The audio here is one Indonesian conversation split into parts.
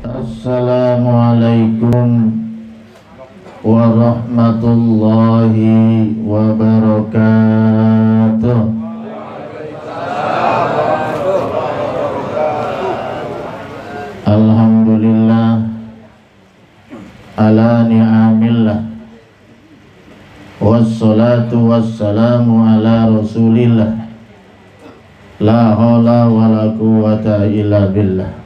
Assalamualaikum warahmatullahi wabarakatuh. Alhamdulillah ala ni'amillah, wassalatu wassalamu ala rasulillah, la hawla wa la quwwata illa billah.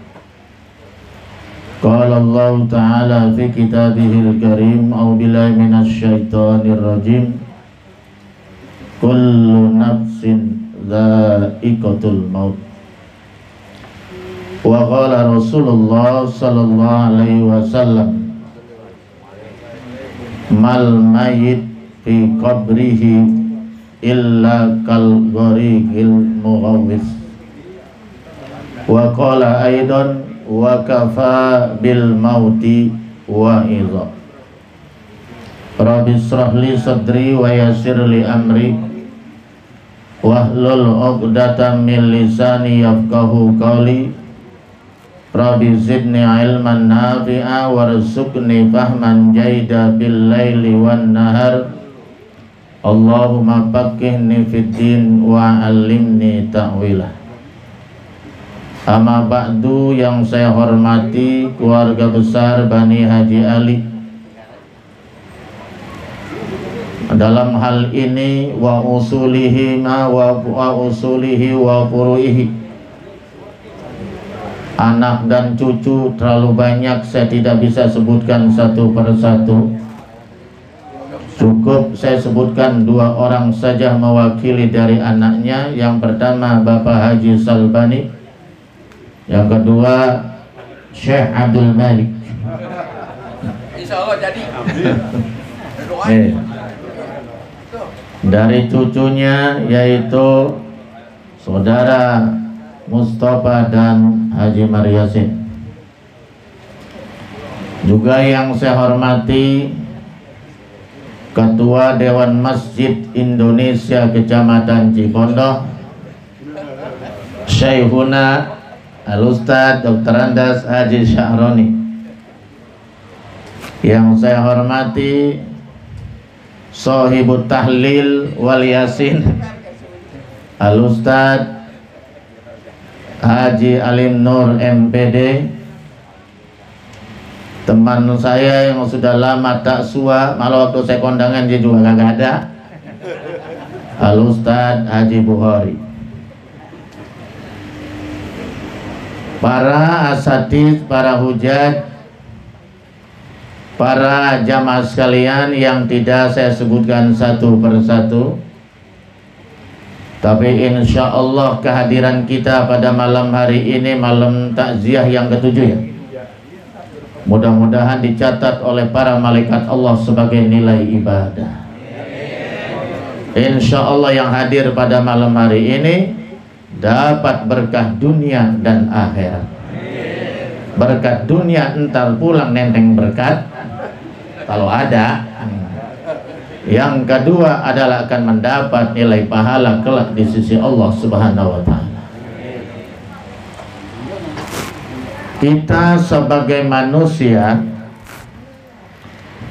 Qala Allah Ta'ala fi kitabihil karim, a'udzu billahi minasy syaithanir rajim. Kullu nafsin dha'iqatul maut. Wa qala Rasulullah sallallahu alaihi wasallam, mal mayyit fi qabrihi illa kal ghariqil mughawwis. Wa qala aidan wa kafa bil mauti wa idza. Rabbi shrah li sadri wa yassir li amri wahlul 'uqdatam min lisani yafqahu qawli. Rabbi zidni ilman nafi'a warzuqni fahman jaida bil laili wan nahar. Allahumma faqihni fid din wa 'allimni ta'wilah. Amma ba'du, yang saya hormati keluarga besar Bani Haji Ali. Dalam hal ini wa usulihi wa usulihi wa furu'ihi, anak dan cucu terlalu banyak, saya tidak bisa sebutkan satu persatu. Cukup saya sebutkan dua orang saja mewakili dari anaknya. Yang pertama Bapak Haji Salbani, yang kedua Syekh Abdul Malik. Insya Allah jadi. Dari cucunya yaitu Saudara Mustafa dan Haji Maryasin. Juga yang saya hormati Ketua Dewan Masjid Indonesia Kecamatan Cipondoh, Syekhuna Al-Ustadz Dr. Andas Haji Syahroni. Yang saya hormati Sohibut Tahlil wal Yasin Al-Ustadz Haji Alim Nur MPD, teman saya yang sudah lama tak sua, malah waktu saya kondangan dia juga kagak ada, Al-Ustadz Haji Bukhari. Para asatidz, para hujat, para jamaah sekalian yang tidak saya sebutkan satu persatu, tapi insya Allah kehadiran kita pada malam hari ini malam takziah yang ketujuh ya. Mudah-mudahan dicatat oleh para malaikat Allah sebagai nilai ibadah. Insya Allah yang hadir pada malam hari ini dapat berkah dunia dan akhirat. Berkat dunia entar pulang nenteng berkat kalau ada. Yang kedua adalah akan mendapat nilai pahala kelak di sisi Allah Subhanahu wa ta'ala. Kita sebagai manusia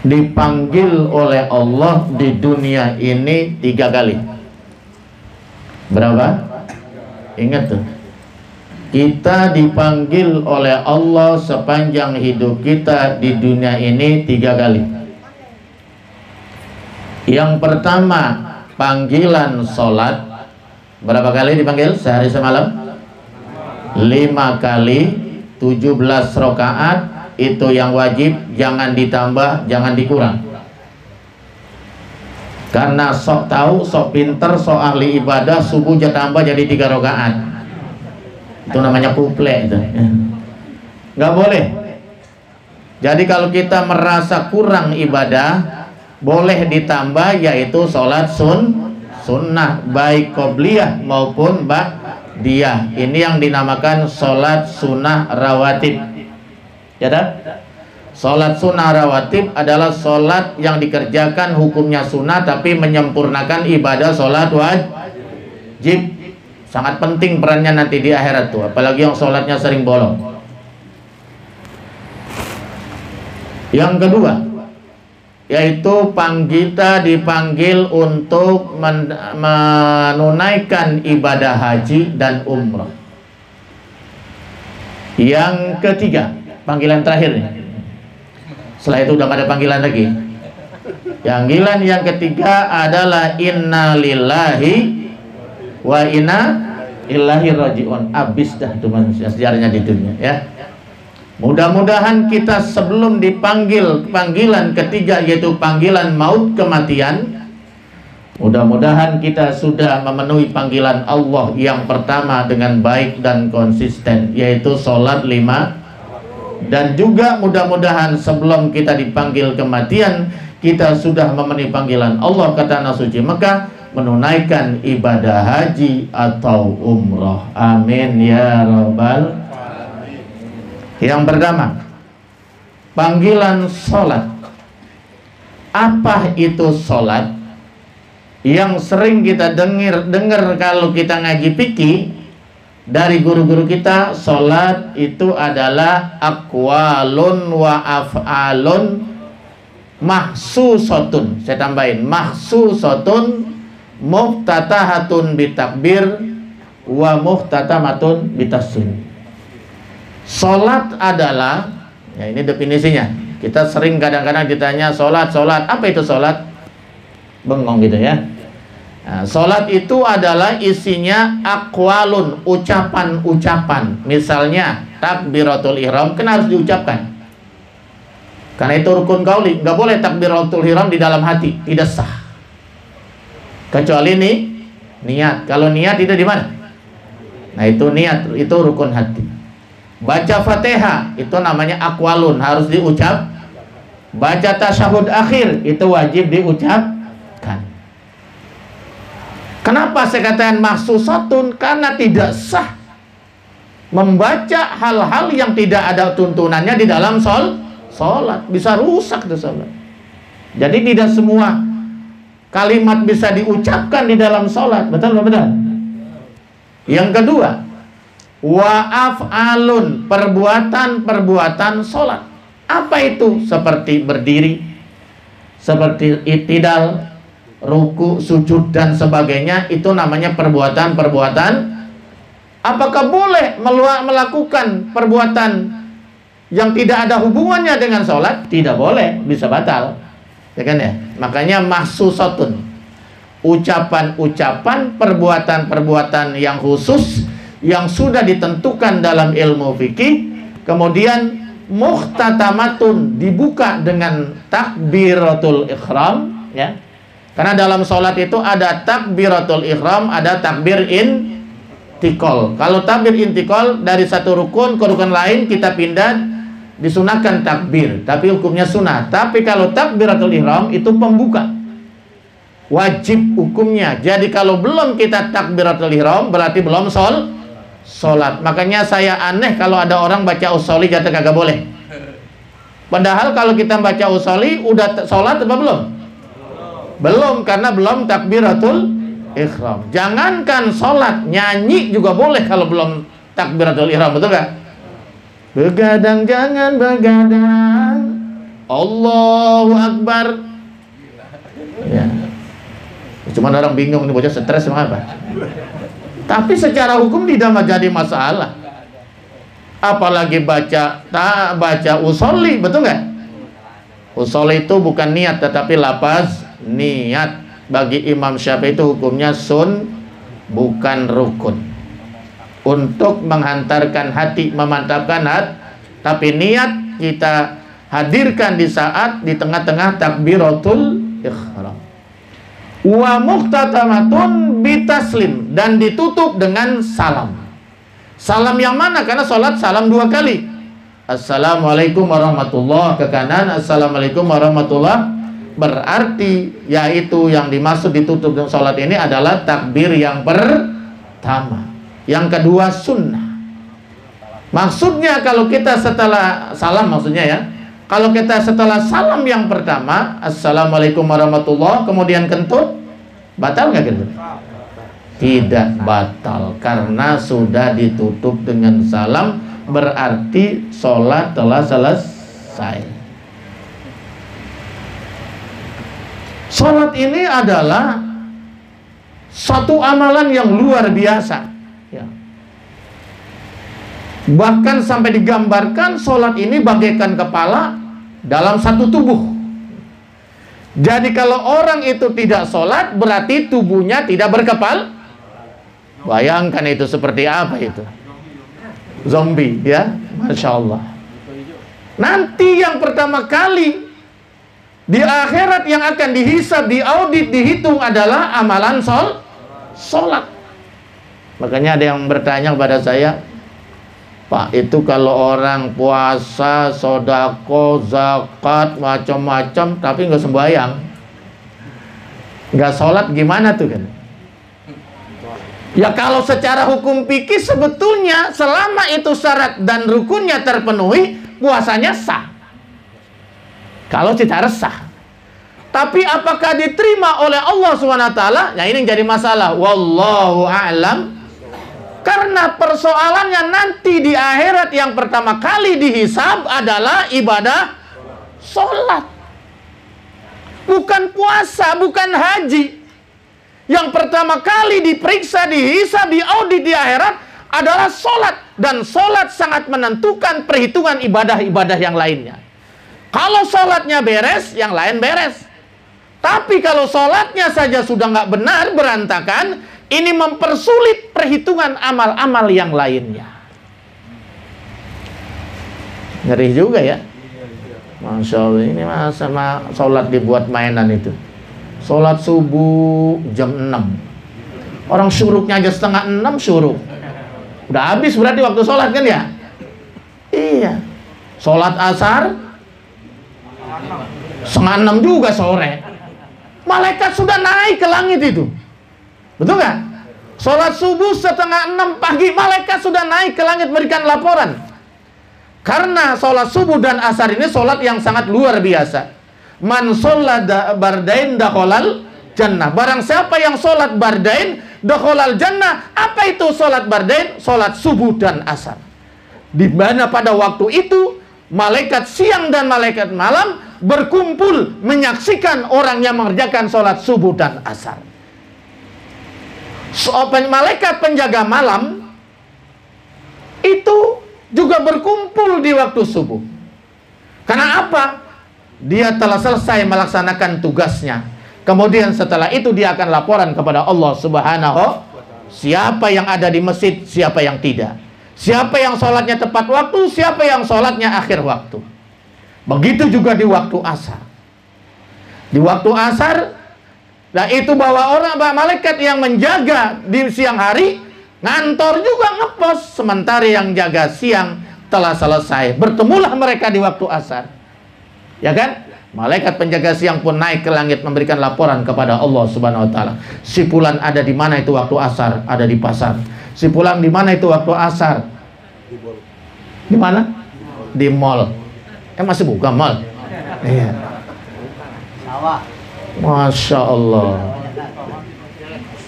dipanggil oleh Allah di dunia ini 3 kali. Berapa? Ingat tuh, kita dipanggil oleh Allah sepanjang hidup kita di dunia ini 3 kali. Yang pertama panggilan sholat. Berapa kali dipanggil sehari semalam? 5 kali, 17 rakaat. Itu yang wajib, jangan ditambah, jangan dikurang. Karena sok tahu, sok pinter, sok ahli ibadah, subuh tambah jadi 3 rakaat. Itu namanya kuple itu. Nggak boleh. Jadi kalau kita merasa kurang ibadah, boleh ditambah, yaitu sholat sunnah, baik qobliyah maupun ba'diyah. Ini yang dinamakan sholat sunnah rawatib. Ya dah? Sholat sunnah rawatib adalah sholat yang dikerjakan hukumnya sunnah tapi menyempurnakan ibadah sholat wajib. Sangat penting perannya nanti di akhirat tuh, apalagi yang sholatnya sering bolong. Yang kedua, yaitu kita dipanggil untuk menunaikan ibadah haji dan umrah. Yang ketiga, panggilan terakhir nih. Setelah itu udah gak ada panggilan lagi. Panggilan yang ketiga adalah inna lillahi wa inna ilaihi rajiun. Abis dah tuh manusia sejarahnya di dunia ya. Mudah-mudahan kita sebelum dipanggil panggilan ketiga, yaitu panggilan maut, kematian, mudah-mudahan kita sudah memenuhi panggilan Allah yang pertama dengan baik dan konsisten, yaitu sholat 5. Dan juga mudah-mudahan sebelum kita dipanggil kematian, kita sudah memenuhi panggilan Allah ke tanah suci Mekah, menunaikan ibadah haji atau umrah. Amin ya rabbal alamin. Yang pertama, panggilan sholat. Apa itu sholat? Yang sering kita dengar kalau kita ngaji fikih dari guru-guru kita, sholat itu adalah aqwalun wa af'alun mahsusotun. Saya tambahin, mahsusotun muftatahatun bitakbir wa muftatamatun bitaslim. Sholat adalah, ya ini definisinya. Kita sering kadang-kadang ditanya sholat, apa itu sholat? Bengong gitu ya. Nah, sholat itu adalah isinya aqwalun, ucapan-ucapan. Misalnya takbiratul ihram, kan harus diucapkan. Karena itu rukun qauli, nggak boleh takbiratul ihram di dalam hati, tidak sah. Kecuali ini niat. Kalau niat itu di mana? Nah itu niat, itu rukun hati. Baca Fatihah itu namanya aqwalun, harus diucap. Baca tasyahud akhir itu wajib diucapkan. Kenapa saya katakan mahsusatun? Karena tidak sah membaca hal-hal yang tidak ada tuntunannya di dalam sholat. Bisa rusak itu sholat. Jadi tidak semua kalimat bisa diucapkan di dalam sholat. Betul? Yang kedua, wa'af'alun, perbuatan-perbuatan sholat. Apa itu? Seperti berdiri, seperti i'tidal, ruku, sujud dan sebagainya. Itu namanya perbuatan-perbuatan. Apakah boleh melakukan perbuatan yang tidak ada hubungannya dengan sholat? Tidak boleh, bisa batal, ya kan ya. Makanya mahsusatun, ucapan-ucapan, perbuatan-perbuatan yang khusus yang sudah ditentukan dalam ilmu fikih. Kemudian muhtatamatun, dibuka dengan takbiratul ihram ya. Karena dalam sholat itu ada takbiratul ihram, ada takbir intikal. Kalau takbir intikal dari satu rukun ke rukun lain kita pindah, disunahkan takbir, tapi hukumnya sunnah. Tapi kalau takbiratul ihram itu pembuka, wajib hukumnya. Jadi kalau belum kita takbiratul ihram berarti belum sholat. Makanya saya aneh kalau ada orang baca usholi kata kagak boleh. Padahal kalau kita baca usholi udah sholat apa belum? Belum, karena belum takbiratul ihram. Jangankan sholat, nyanyi juga boleh kalau belum takbiratul ihram, betul gak? Begadang jangan begadang, Allahu Akbar ya. Cuman orang bingung, ini bocah stres sama apa. Tapi secara hukum tidak jadi masalah. Apalagi baca usholi, betul gak? Usholi itu bukan niat tetapi lafaz niat. Bagi Imam Syafi'i itu hukumnya bukan rukun. Untuk menghantarkan hati, memantapkan hati, tapi niat kita hadirkan di saat di tengah-tengah takbiratul ihram. Wa muhtatamatun bitaslim, dan ditutup dengan salam. Salam yang mana? Karena sholat salam 2 kali. Assalamualaikum warahmatullahi, ke kanan, assalamualaikum warahmatullahi. Berarti yaitu yang dimaksud ditutup dengan sholat ini adalah takbir yang pertama. Yang kedua sunnah. Maksudnya kalau kita setelah salam, maksudnya ya, kalau kita setelah salam yang pertama assalamualaikum warahmatullahi kemudian kentut, batal nggak gitu? Tidak batal, karena sudah ditutup dengan salam, berarti sholat telah selesai. Sholat ini adalah satu amalan yang luar biasa, ya. Bahkan sampai digambarkan sholat ini bagaikan kepala dalam satu tubuh. Jadi kalau orang itu tidak sholat, berarti tubuhnya tidak berkepala. Bayangkan itu seperti apa itu? Zombie, ya. Masya Allah. Nanti yang pertama kali di akhirat yang akan dihisab, diaudit, dihitung adalah amalan sholat. Makanya ada yang bertanya kepada saya, Pak, itu kalau orang puasa, sodako, zakat, macam-macam, tapi nggak sembahyang, nggak sholat, gimana tuh kan? Ya kalau secara hukum fikih sebetulnya selama itu syarat dan rukunnya terpenuhi, puasanya sah. Kalau secara sah. Tapi apakah diterima oleh Allah SWT? Nah ini yang jadi masalah. Wallahu a'lam. Karena persoalannya nanti di akhirat yang pertama kali dihisab adalah ibadah sholat. Bukan puasa, bukan haji. Yang pertama kali diperiksa, dihisab, diaudit di akhirat adalah sholat. Dan sholat sangat menentukan perhitungan ibadah-ibadah yang lainnya. Kalau sholatnya beres, yang lain beres. Tapi kalau sholatnya saja sudah nggak benar, berantakan, ini mempersulit perhitungan amal-amal yang lainnya. Ngeri juga ya. Masya Allah, ini masa sholat dibuat mainan itu. Sholat subuh jam 6. Orang syuruknya aja setengah 6 syuruk. Udah habis berarti waktu sholat kan ya? Iya. Sholat asar setengah 6 juga sore. Malaikat sudah naik ke langit itu. Betul nggak? Sholat subuh setengah 6 pagi, malaikat sudah naik ke langit memberikan laporan. Karena sholat subuh dan asar ini sholat yang sangat luar biasa. Man sholat bardain dakholal jannah. Barang siapa yang sholat bardain dakholal jannah. Apa itu sholat bardain? Sholat subuh dan asar. Di mana pada waktu itu malaikat siang dan malaikat malam berkumpul menyaksikan orang yang mengerjakan sholat subuh dan asar. Malaikat penjaga malam itu juga berkumpul di waktu subuh. Karena apa? Dia telah selesai melaksanakan tugasnya. Kemudian setelah itu dia akan laporan kepada Allah Subhanahu. Siapa yang ada di masjid, siapa yang tidak. Siapa yang sholatnya tepat waktu, siapa yang sholatnya akhir waktu. Begitu juga di waktu asar. Di waktu asar, nah itu bahwa orang malaikat yang menjaga di siang hari, ngantor juga ngepos, sementara yang jaga siang telah selesai. Bertemulah mereka di waktu asar. Ya kan? Malaikat penjaga siang pun naik ke langit memberikan laporan kepada Allah Subhanahu wa taala. Si fulan ada di mana itu waktu asar? Ada di pasar. Si fulan di mana itu waktu asar? Di mana? Di mall. Masih buka mall? Iya. Masya Allah.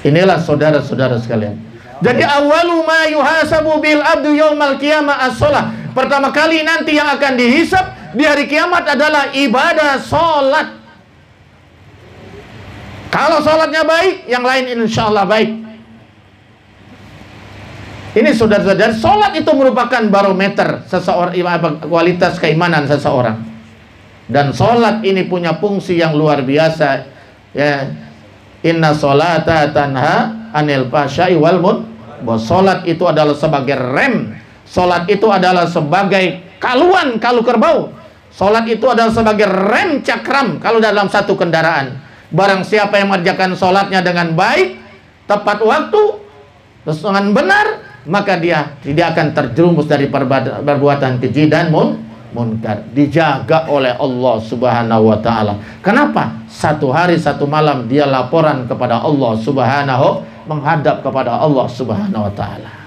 Inilah saudara-saudara sekalian. Jadi awalu ma yuhasabu bil abdu yaumal qiyamah as-shalah. Pertama kali nanti yang akan dihisab di hari kiamat adalah ibadah sholat. Kalau sholatnya baik, yang lain insya Allah baik. Ini saudara-saudara, sholat itu merupakan barometer seseorang, kualitas keimanan seseorang. Dan sholat ini punya fungsi yang luar biasa. Ya, inna sholata tanha anil fahsya'i wal munkar. Sholat itu adalah sebagai rem. Sholat itu adalah sebagai kaluan kalu kerbau. Sholat itu adalah sebagai rem cakram kalau dalam satu kendaraan. Barang siapa yang mengerjakan sholatnya dengan baik, tepat waktu, terus dengan benar, maka dia tidak akan terjerumus dari perbuatan keji dan munkar. Dijaga oleh Allah Subhanahu wa taala. Kenapa? Satu hari satu malam dia laporan kepada Allah Subhanahu, menghadap kepada Allah Subhanahu wa taala.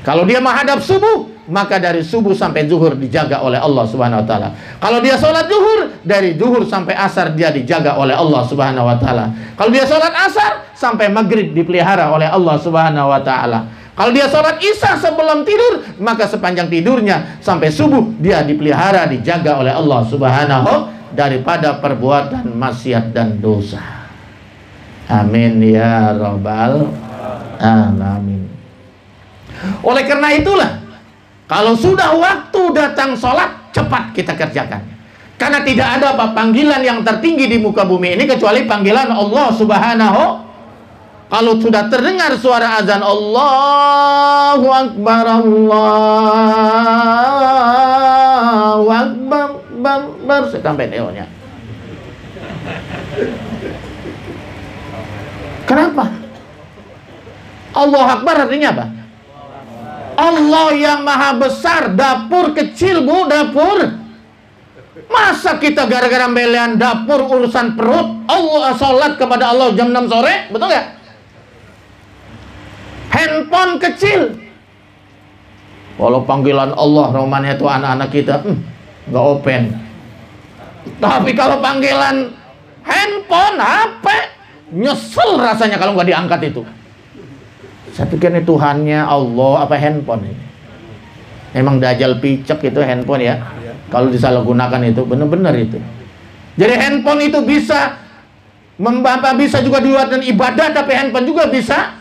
Kalau dia menghadap subuh, maka dari subuh sampai zuhur dijaga oleh Allah Subhanahu wa taala. Kalau dia sholat zuhur, dari zuhur sampai asar dia dijaga oleh Allah Subhanahu wa taala. Kalau dia sholat asar sampai maghrib dipelihara oleh Allah Subhanahu wa taala. Kalau dia sholat isya sebelum tidur, maka sepanjang tidurnya sampai subuh dia dipelihara, dijaga oleh Allah Subhanahu daripada perbuatan maksiat dan dosa. Amin ya rabbal alamin. Oleh karena itulah, kalau sudah waktu datang sholat, cepat kita kerjakan. Karena tidak ada panggilan yang tertinggi di muka bumi ini kecuali panggilan Allah Subhanahu. Kalau sudah terdengar suara azan, Allahu Akbar, Allahu Akbar, Akbar, sampai neonya. Kenapa? Allahu Akbar artinya apa? Allah yang maha besar. Dapur kecil, bu, dapur. Masa kita gara-gara belian dapur urusan perut, Allah sholat kepada Allah jam 6 sore, betul nggak? Handphone kecil. Kalau panggilan Allah, romannya itu anak-anak kita nggak open. Tapi kalau panggilan handphone, HP, nyesel rasanya kalau nggak diangkat itu. Saya pikir ini Tuhannya Allah apa handphone ini? Emang dajal picek itu handphone ya. Kalau disalahgunakan itu benar-benar itu. Jadi handphone itu bisa bisa juga dibuatkan ibadah, tapi handphone juga bisa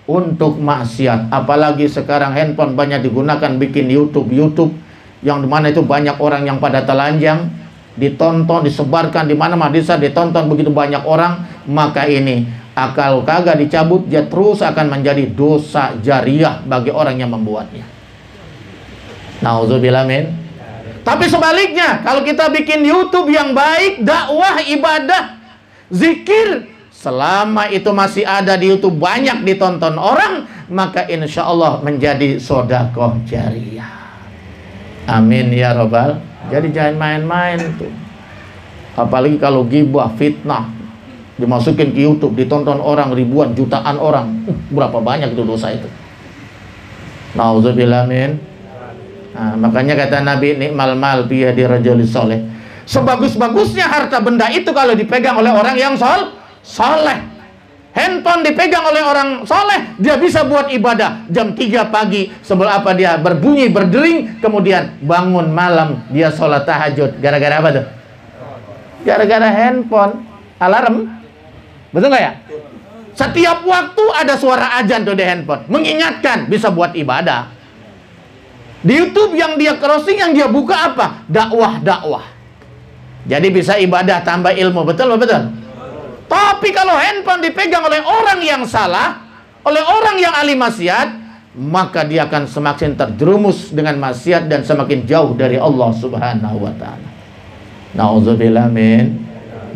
untuk maksiat. Apalagi sekarang handphone banyak digunakan bikin YouTube yang dimana itu banyak orang yang pada telanjang, ditonton, disebarkan di mana-mana desa, ditonton begitu banyak orang. Maka ini akal kagak dicabut, dia terus akan menjadi dosa jariah bagi orang yang membuatnya. Nauzubillah min. Tapi sebaliknya, kalau kita bikin YouTube yang baik, dakwah, ibadah, zikir, selama itu masih ada di YouTube, banyak ditonton orang, maka insya Allah menjadi sodakoh jariah. Amin ya robbal. Jadi jangan main-main tuh. Apalagi kalau ghibah, fitnah, dimasukin ke YouTube, ditonton orang ribuan, jutaan orang. Berapa banyak itu dosa itu. Nauzubillah min. Nah, makanya kata Nabi, nikmal mal biyadi rajulis soleh. Sebagus-bagusnya harta benda itu kalau dipegang oleh orang yang soleh. Handphone dipegang oleh orang soleh, dia bisa buat ibadah jam 3 pagi sebelum apa dia berbunyi, berdering, kemudian bangun malam dia sholat tahajud. Gara-gara apa tuh? Gara-gara handphone, alarm. Betul nggak ya? Setiap waktu ada suara azan tuh di handphone, mengingatkan, bisa buat ibadah. Di YouTube yang dia crossing, yang dia buka apa? Dakwah. Jadi bisa ibadah tambah ilmu, betul? Tapi kalau handphone dipegang oleh orang yang salah, oleh orang yang ahli maksiat, maka dia akan semakin terjerumus dengan maksiat dan semakin jauh dari Allah Subhanahu wa ta'ala. Nauzubillah min.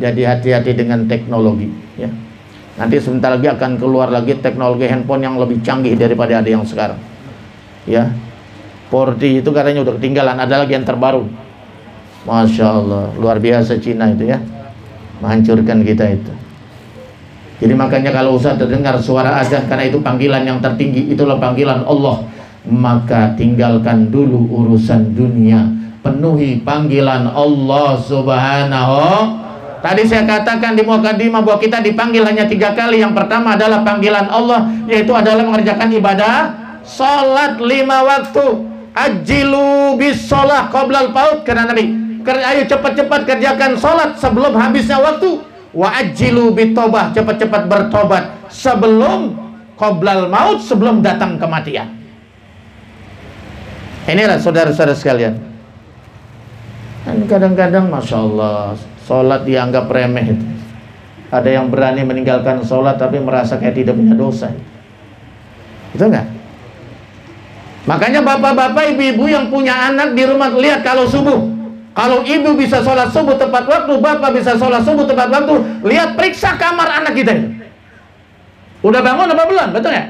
Jadi hati-hati dengan teknologi ya. Nanti sebentar lagi akan keluar lagi teknologi handphone yang lebih canggih daripada ada yang sekarang. Ya. 4G itu katanya udah ketinggalan, ada lagi yang terbaru. Masya Allah, luar biasa Cina itu ya, menghancurkan kita itu. Jadi makanya kalau usah terdengar suara azan, karena itu panggilan yang tertinggi, itulah panggilan Allah, maka tinggalkan dulu urusan dunia, penuhi panggilan Allah Subhanahu. Tadi saya katakan di mukadimah bahwa kita dipanggil hanya 3 kali. Yang pertama adalah panggilan Allah, yaitu adalah mengerjakan ibadah salat 5 waktu. Ajilu bis sholah qoblal paut, karena Nabi, ayo cepat-cepat kerjakan sholat sebelum habisnya waktu. Wa ajilu bit tobah, cepat-cepat bertobat sebelum qoblal maut, sebelum datang kematian. Inilah saudara-saudara sekalian. Dan kadang-kadang Masya Allah, sholat dianggap remeh itu. Ada yang berani meninggalkan sholat tapi merasa kayak tidak punya dosa. Betul nggak? Makanya bapak-bapak, ibu-ibu yang punya anak di rumah, lihat kalau subuh, kalau ibu bisa sholat subuh tepat waktu, bapak bisa sholat subuh tepat waktu, lihat periksa kamar anak kita itu. Udah bangun apa belum? Betul nggak?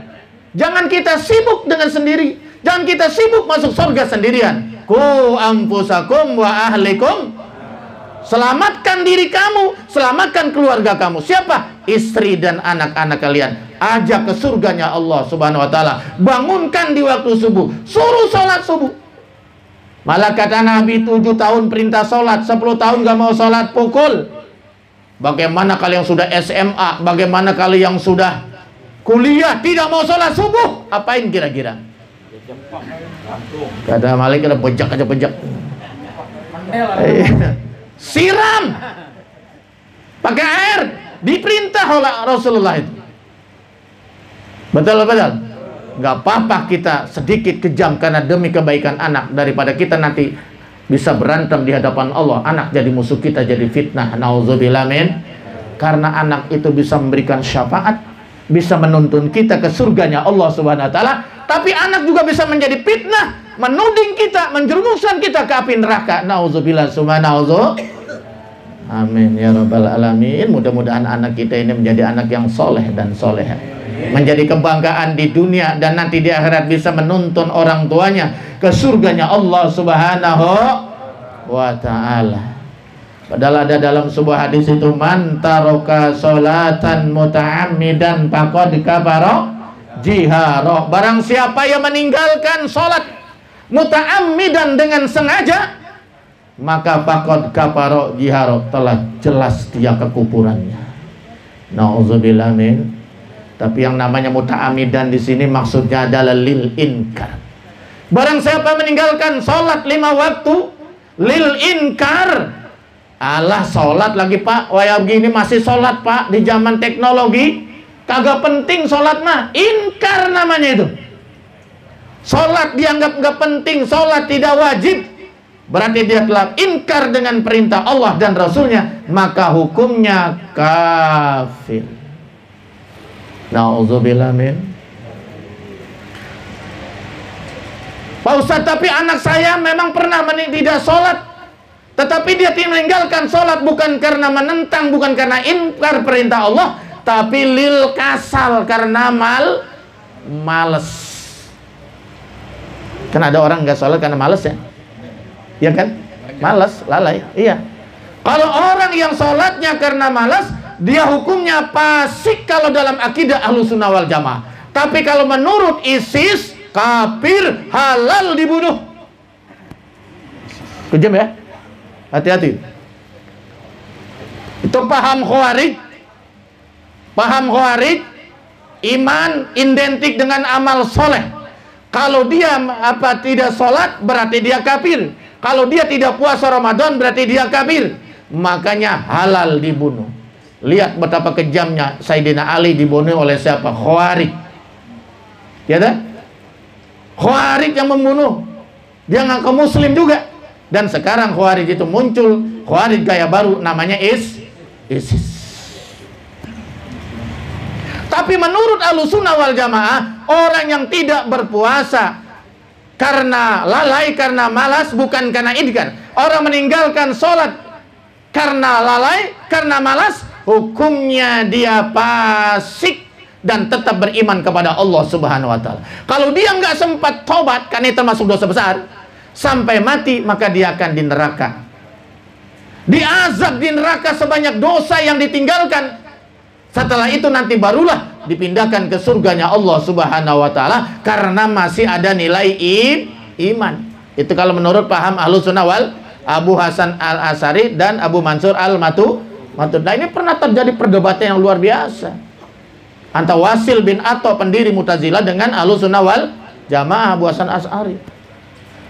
Jangan kita sibuk dengan sendiri, jangan kita sibuk masuk surga sendirian. Ku anfusakum wa ahlikum. Selamatkan diri kamu, selamatkan keluarga kamu. Siapa? Istri dan anak-anak kalian. Ajak ke surganya Allah Subhanahu wa ta'ala. Bangunkan di waktu subuh, suruh sholat subuh. Malah kata Nabi 7 tahun perintah sholat, 10 tahun gak mau sholat, pukul. Bagaimana kalau yang sudah SMA, bagaimana kalau yang sudah kuliah tidak mau sholat subuh, apain kira-kira? Kata Malik, kena bejak aja bejak. siram pakai air, diperintah oleh Rasulullah itu. Betul. Nggak apa-apa kita sedikit kejam karena demi kebaikan anak, daripada kita nanti bisa berantem di hadapan Allah, anak jadi musuh kita, jadi fitnah. Nauzubillah min. Karena anak itu bisa memberikan syafaat, bisa menuntun kita ke surganya Allah Subhanahu wa taala, tapi anak juga bisa menjadi fitnah, menuding kita, menjerumuskan kita ke api neraka. Nauzubillah subhanahu. Amin ya rabbal alamin. Mudah-mudahan anak kita ini menjadi anak yang soleh dan soleha, menjadi kebanggaan di dunia dan nanti di akhirat bisa menuntun orang tuanya ke surganya Allah Subhanahu wa ta'ala. Padahal ada dalam sebuah hadis itu, man taraka sholatan muta'ammidan faqad kafara jihara. Barang siapa yang meninggalkan sholat muta'ammidan dengan sengaja, maka faqad kafara jihara, telah jelas dia kekufurannya. Nauzubillah min. Tapi yang namanya muta'amidan di sini maksudnya adalah lil inkar. Barang siapa meninggalkan sholat 5 waktu lil inkar, alah sholat lagi pak, waya begini masih sholat pak, di zaman teknologi kagak penting sholat mah, inkar namanya itu. Sholat dianggap nggak penting, sholat tidak wajib, berarti dia telah inkar dengan perintah Allah dan Rasulnya, maka hukumnya kafir. Nauzubillah min. Pak Ustadz, tapi anak saya memang pernah tidak sholat, tetapi dia meninggalkan sholat bukan karena menentang, bukan karena inkar perintah Allah, tapi lil kasal, karena males. Kan ada orang nggak sholat karena males ya? Iya kan? Males, lalai. Iya. Kalau orang yang sholatnya karena malas, dia hukumnya fasik kalau dalam akidah Ahlussunnah wal Jamaah. Tapi kalau menurut ISIS, kafir, halal dibunuh. Kejam ya? Hati-hati. Itu paham Khawarij. Paham Khawarij, iman identik dengan amal soleh. Kalau dia tidak sholat, berarti dia kafir. Kalau dia tidak puasa Ramadan, berarti dia kafir. Makanya halal dibunuh. Lihat betapa kejamnya Sayyidina Ali dibunuh oleh siapa? Khawarij. Ya kan? Khawarij yang membunuh. Dia ngaku muslim juga. Dan sekarang Khawarij itu muncul, Khawarij gaya baru, namanya ISIS. Tapi menurut Ahlussunnah wal Jamaah, orang yang tidak berpuasa karena lalai, karena malas, bukan karena inkar. Orang meninggalkan sholat karena lalai, karena malas, hukumnya dia fasik dan tetap beriman kepada Allah Subhanahu wa taala. Kalau dia nggak sempat tobat, karena itu termasuk dosa besar, sampai mati, maka dia akan di neraka. Diazab di neraka sebanyak dosa yang ditinggalkan. Setelah itu nanti barulah dipindahkan ke surganya Allah Subhanahu wa taala karena masih ada nilai iman. Itu kalau menurut paham Ahlussunnah wal Abu Hasan Al-Asy'ari dan Abu Mansur Al-Maturidi. Nah, ini pernah terjadi perdebatan yang luar biasa antara Wasil bin Atha, pendiri Mu'tazilah, dengan Ahlussunnah wal Jamaah Abu Hasan Al-Asy'ari.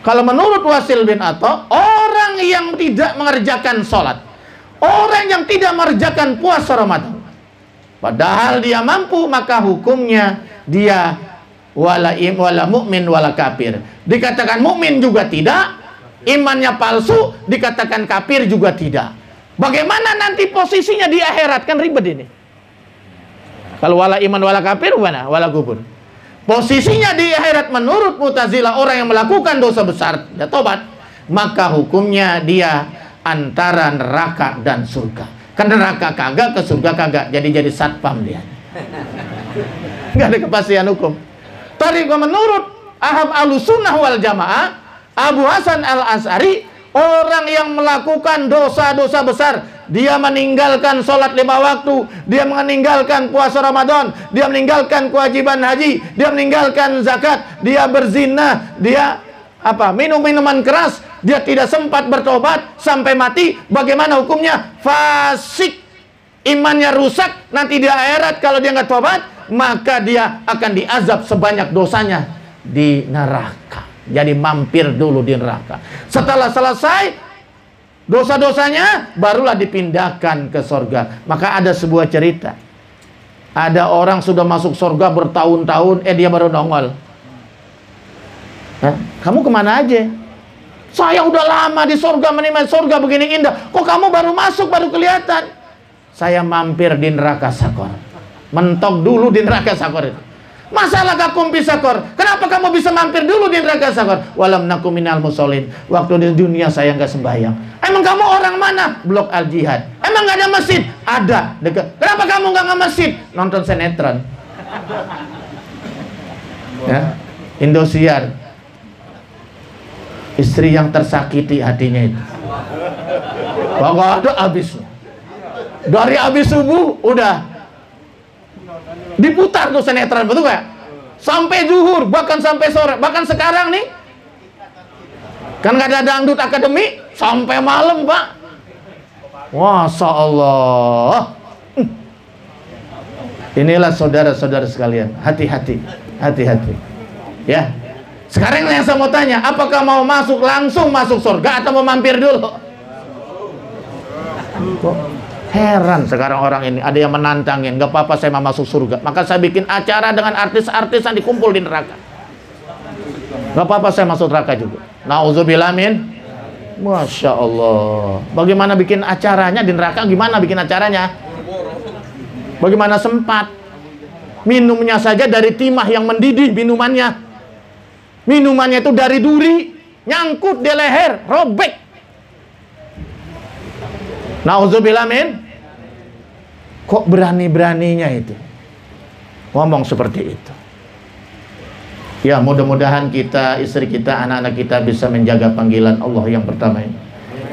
Kalau menurut Wasil bin Atha, orang yang tidak mengerjakan sholat, orang yang tidak mengerjakan puasa Ramadan, padahal dia mampu, maka hukumnya dia wala mu'min wala kafir. Dikatakan mukmin juga tidak, imannya palsu, dikatakan kafir juga tidak. Bagaimana nanti posisinya di akhirat? Kan ribet ini. Kalau wala iman wala kafir, mana? Wala kubur. Posisinya di akhirat menurut Mu'tazilah, orang yang melakukan dosa besar dan tobat, maka hukumnya dia antara neraka dan surga. Kan neraka kagak, ke surga kagak, jadi satpam dia. Nggak ada kepastian hukum. Tapi menurut Ahlussunnah wal Jamaah, Abu Hasan Al-Asy'ari, orang yang melakukan dosa-dosa besar, dia meninggalkan sholat 5 waktu, dia meninggalkan puasa Ramadan, dia meninggalkan kewajiban haji, dia meninggalkan zakat, dia berzina, dia minum minuman keras, dia tidak sempat bertobat sampai mati. Bagaimana hukumnya? Fasik, imannya rusak. Nanti di akhirat kalau dia nggak tobat, maka dia akan diazab sebanyak dosanya di neraka. Jadi mampir dulu di neraka. Setelah selesai dosa-dosanya barulah dipindahkan ke surga. Maka ada sebuah cerita, ada orang sudah masuk surga bertahun-tahun, dia baru nongol. Kamu kemana aja? Saya udah lama di surga, menikmati surga begini indah, kok kamu baru masuk, baru kelihatan? Saya mampir di neraka sakor, mentok dulu di neraka sakor itu. Masalah kakum pisakor, kenapa kamu bisa mampir dulu di neraka sakor? Walam nakum minal musholin, waktu di dunia saya nggak sembahyang. Emang kamu orang mana? Blok Al Jihad. Emang nggak ada masjid? Ada dekat. Kenapa kamu nggak masjid? Nonton sinetron. Ya, Indosiar. Istri yang tersakiti hatinya itu, nggak ada habisnya. Dari habis subuh udah diputar tuh sinetron, betul gak? Sampai zuhur, bahkan sampai sore. Bahkan sekarang nih, kan gak ada dangdut akademi, sampai malam, Pak. Masya Allah. Inilah saudara-saudara sekalian, hati-hati, hati-hati. Ya. Sekarang yang saya mau tanya, apakah mau masuk langsung masuk surga atau mau mampir dulu? Kok heran sekarang orang ini, ada yang menantangin, gak apa-apa saya mau masuk surga, maka saya bikin acara dengan artis-artis yang dikumpul di neraka. Gak apa-apa saya masuk neraka juga. Nauzubillah min. Masya Allah. Bagaimana bikin acaranya di neraka? Gimana bikin acaranya? Bagaimana sempat? Minumnya saja dari timah yang mendidih minumannya. Minumannya itu dari duri, nyangkut di leher, robek. Nauzubillah min. Kok berani-beraninya itu ngomong seperti itu? Ya, mudah-mudahan kita, istri kita, anak-anak kita bisa menjaga panggilan Allah yang pertama ini,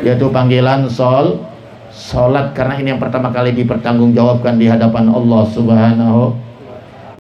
yaitu panggilan sholat, karena ini yang pertama kali dipertanggungjawabkan di hadapan Allah Subhanahu